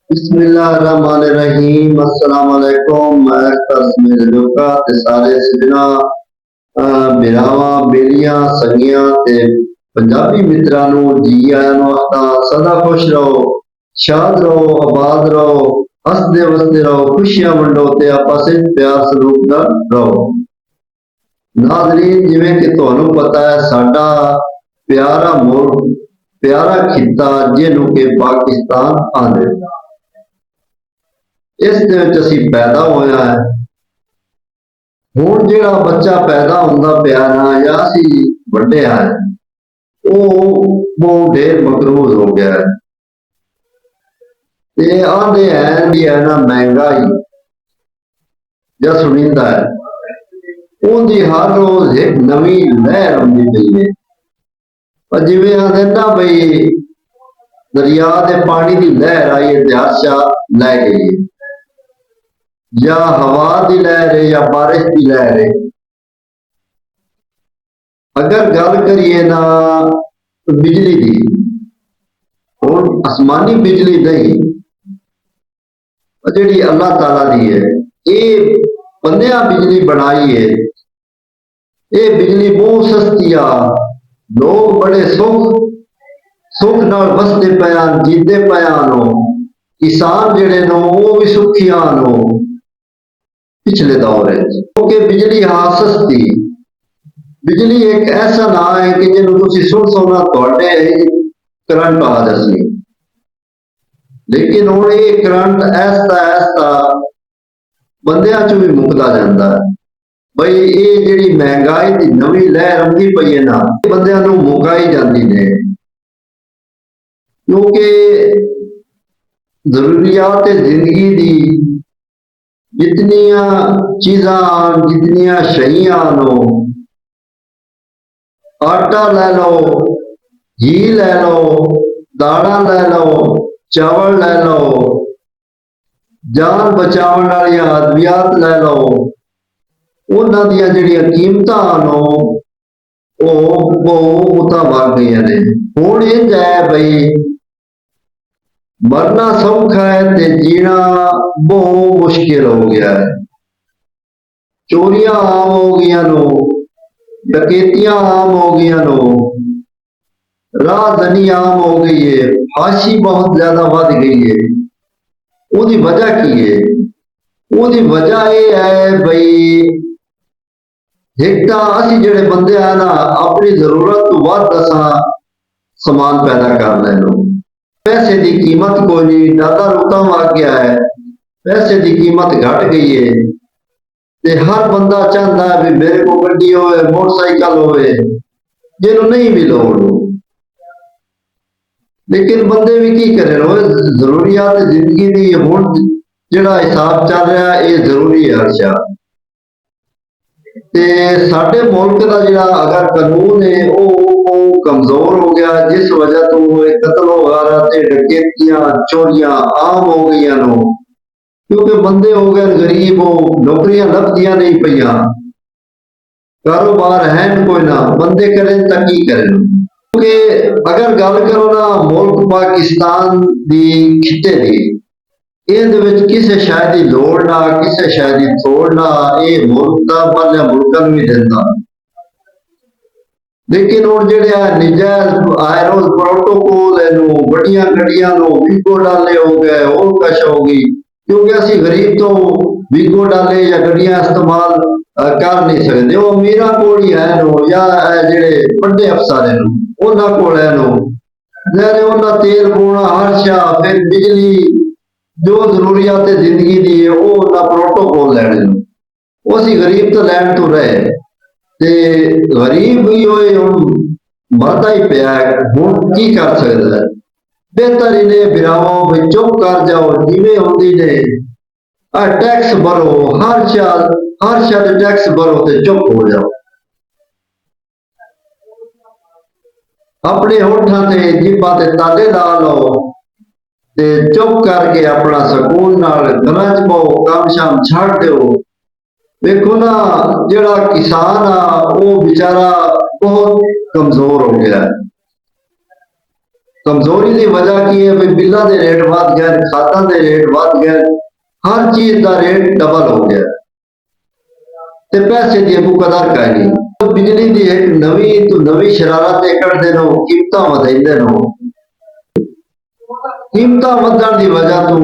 बिस्मिल्लाहिर्रहमानिर्रहीम अस्सलाम वालेकुम। मैं कस्म जोका ते सारे सजना बिरावा बेलियां संगियां ते पंजाबी मित्रां नू जी आयां नू आखदा सदा खुश रहो, शाद रहो, आबाद रहो, हसदे वसदे रहो, खुशियां वंडो ते आपस विच प्यार सलूक नाल रहो। नाज़रीन, जिवें कि तुहानू पता है साडा प्यारा मुल्क प्यारा खिता जिहनू कि पाकिस्तान आंदे इस दे विच असीं पैदा होया है। हुण जिहड़ा बच्चा पैदा हुंदा पिया ना या असीं वड्डे है वो ढेर मकरूज हो गया है। ते आंदे हैं भी है ना महंगाई या सुनिंदा है उनकी हर रोज एक नवी लहर आती पई है। पर जिवें आंदे ना बई दरिया के पानी की लहर आई है ते हर शा लै गई है, या हवा की लहर है या बारिश की लहर है। अगर गल करिए ना बिजली की, हुण आसमानी बिजली नहीं जिहड़ी अल्लाह ताला दी है, ये बंदियां बिजली बनाई है। ये बिजली बहुत सस्ती आ, लोग बड़े सुख नाल वसदे पयान जीते पयान। किसान जिहड़े नो वो भी सुखियान हो पिछले दौर है, क्योंकि बिजली हाँ सस्ती। बिजली एक ऐसा ना है कि जिन्होंने तुसी सुन सोना थोड़े करंट आ जासी, लेकिन हुण ये करंट ऐसा ऐसा बंदियां चों भी मुकदा जांदा है। बई ये जिहड़ी महंगाई की नवी लहर आंदी पई है ना, बंदियां नूं मुकाई जांदी ने, क्योंकि जरूरियात जिंदगी दी जितनियां चीज़ां जितनियां शैयां नो, आटा लै लो, घी लै लो, दालां लै लो, चावल लै लो, जान बचाउण वालियां अद्वियात लै लो, उन्हां दियां जिहड़ियां कीमतां नो वो तां वध गईयां ने। हुण इंज है बई मरना सौखा है ते जीना बहुत मुश्किल हो गया है। चोरियां आम हो गई नो, डकैतियां आम हो गई नो, राहदनी आम हो गई है, फाशी बहुत ज्यादा बढ़ गई है। उसकी वजह की है? उसकी वजह यह है बई एक तो असीं जिहड़े बंदे हैं ना अपनी जरूरत तो वध असां समान पैदा कर लैनो। पैसे की कीमत कोई नहीं, डॉलर उतम आ गया है, पैसे की कीमत घट गई है। ते हर बंदा चाहता है भी मेरे को गड्डी होए, मोटरसाइकिल होए, जिन्हों नहीं भी लोड़ हो। लेकिन बंदे भी की करे रो जरूरियात जिंदगी की हुण जिहड़ा हिसाब चल रहा है ये जरूरी है हर शा। ते साडे मुल्क का जिहड़ा अगर कानून है वो कमजोर हो गया, जिस वजह तो कतल वगैरह ते डकैतियां चोरियां आम हो गई नो, क्योंकि बंदे हो गए गरीब हो, नौकरियां लभदियां नहीं पईयां, कारोबार है कोई ना, बंदे करें तो की करें। क्योंकि अगर गल करो ना मुल्क पाकिस्तान दी खिते दी, ਇਹਦੇ ਵਿੱਚ ਕਿਸੇ ਸ਼ੈ ਦੀ ਲੋੜ ਨਾ ਕਿਸੇ ਸ਼ੈ ਦੀ ਥੋੜ ਨਾ, ਇਹ ਮੁਲਕ ਦਾ ਬਾਹਰਲੇ ਮੁਲਕਾਂ ਨੂੰ ਵੀ ਦਿੰਦਾ। लेकिन हुण जिहड़े निजायज आए रोज प्रोटोकॉल है बड़ियां गड्डियां वीगो डाले हो गए और कश हो गई, क्योंकि असीं गरीब तो वीगो डाले या गड्डियां इस्तेमाल कर नहीं सकते। वो अमीरां कोल ही है या जिहड़े बड़े अफसर हैं उन्हां कोल है जैसे उन्हां तेल पाउणा हर शा, फिर बिजली जो जरूरियात जिंदगी की है वो उन्हां प्रोटोकॉल लैणे वो असीं गरीब तो लैण तो रहे ते गरीब भी होए मरदा ही पिया हुण की कर सकदा है। बेहतर इन्हें बिरावो भी चुप कर जाओ, जिवें होंदी ने टैक्स भरो, हर शा टैक्स भरो ते चुप हो जाओ। अपने होठां ते जिब्बां ते ताले ला लो ते चुप करके अपना सकून नाल गलां च पाओ, काम शाम छड्ड दिओ। देखो ना जिहड़ा किसान आ वो बेचारा बहुत कमजोर हो गया है। ਕਮਜ਼ੋਰੀ ਦੀ ਵਜ੍ਹਾ ਕੀ ਹੈ ਵੀ ਬਿੱਲਾਂ ਦੇ ਰੇਟ ਵੱਧ ਗਏ, ਖਾਦਾਂ ਦੇ ਰੇਟ ਵੱਧ ਗਏ, ਹਰ ਚੀਜ਼ ਦਾ ਰੇਟ ਡਬਲ ਹੋ ਗਿਆ ਤੇ ਪੈਸੇ ਦੀ ਕੋਈ ਕਦਰ ਕਰ ਨਹੀਂ। ਬਿਜਲੀ ਦੀ ਇੱਕ ਨਵੀਂ ਤੋਂ ਨਵੀਂ ਸ਼ਰਾਰਤ ਇਹ ਕੱਢਦੇ ਨੇ, ਕੀਮਤਾਂ ਵਧਾਉਂਦੇ ਨੇ। ਕੀਮਤਾਂ ਵਧਣ ਦੀ ਵਜ੍ਹਾ ਤੋਂ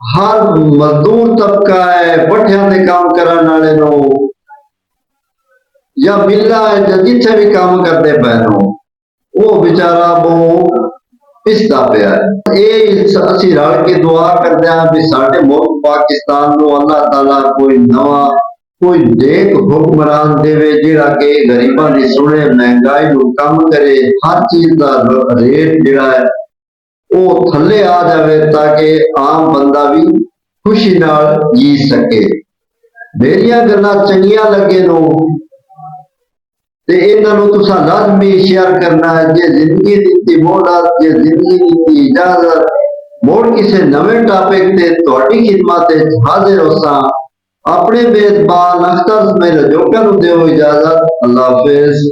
ਹਰ ਮਜ਼ਦੂਰ ਤਬਕਾ ਹੈ, ਪੱਠਿਆਂ ਦੇ ਕੰਮ ਕਰਨ ਵਾਲੇ ਨੂੰ ਜਾਂ ਮਿੱਲਾਂ ਜਾਂ ਜਿੱਥੇ ਵੀ ਕੰਮ ਕਰਦੇ ਪਏ ਨੂੰ, ਉਹ ਵਿਚਾਰਾ ਬਹੁਤ ਪਿਸਦਾ ਪਿਆ ਹੈ। ਇਹ ਅਸੀਂ ਰਲ ਕੇ ਦੁਆ ਕਰਦੇ ਹਾਂ ਵੀ ਸਾਡੇ ਮੁਲਕ ਪਾਕਿਸਤਾਨ ਨੂੰ ਅੱਲਾਹ ਤਾਲਾ ਕੋਈ ਨਵਾਂ ਕੋਈ ਨੇਕ ਹੁਕਮਰਾਨ ਦੇਵੇ, ਜਿਹੜਾ ਕਿ ਗਰੀਬਾਂ ਦੀ ਸੁਣੇ, ਮਹਿੰਗਾਈ ਨੂੰ ਕਮ ਕਰੇ, ਹਰ ਚੀਜ਼ ਦਾ ਰੇਟ ਜਿਹੜਾ ਹੈ ਉਹ ਥੱਲੇ ਆ ਜਾਵੇ ਤਾਂ ਕਿ ਆਮ ਬੰਦਾ ਵੀ ਖੁਸ਼ੀ ਨਾਲ ਜੀ ਸਕੇ। ਮੇਰੀਆਂ ਗੱਲਾਂ ਚੰਗੀਆਂ ਲੱਗੇ ਨੂੰ ਤੇ ਇਹਨਾਂ ਨੂੰ ਤੁਸੀਂ ਲਾਜ਼ਮੀ ਸ਼ੇਅਰ ਕਰਨਾ ਹੈ। ਜੇ ਜ਼ਿੰਦਗੀ ਦਿੱਤੀ ਮੋੜਾ, ਜੇ ਜ਼ਿੰਦਗੀ ਦਿੱਤੀ ਇਜਾਜ਼ਤ, ਮੋੜ ਕਿਸੇ ਨਵੇਂ ਟਾਪਿਕ ਤੇ ਤੁਹਾਡੀ ਖਿਦਮਤ ਵਿੱਚ ਹਾਜ਼ਰ ਹੋਸਾਂ। ਆਪਣੇ ਮੇਜ਼ਬਾਨ ਅਖਤਰ ਮੇਰੇ ਜੋਕਾਂ ਨੂੰ ਦਿਓ ਇਜਾਜ਼ਤ। ਅੱਲਾਹ ਹਾਫਿਜ਼।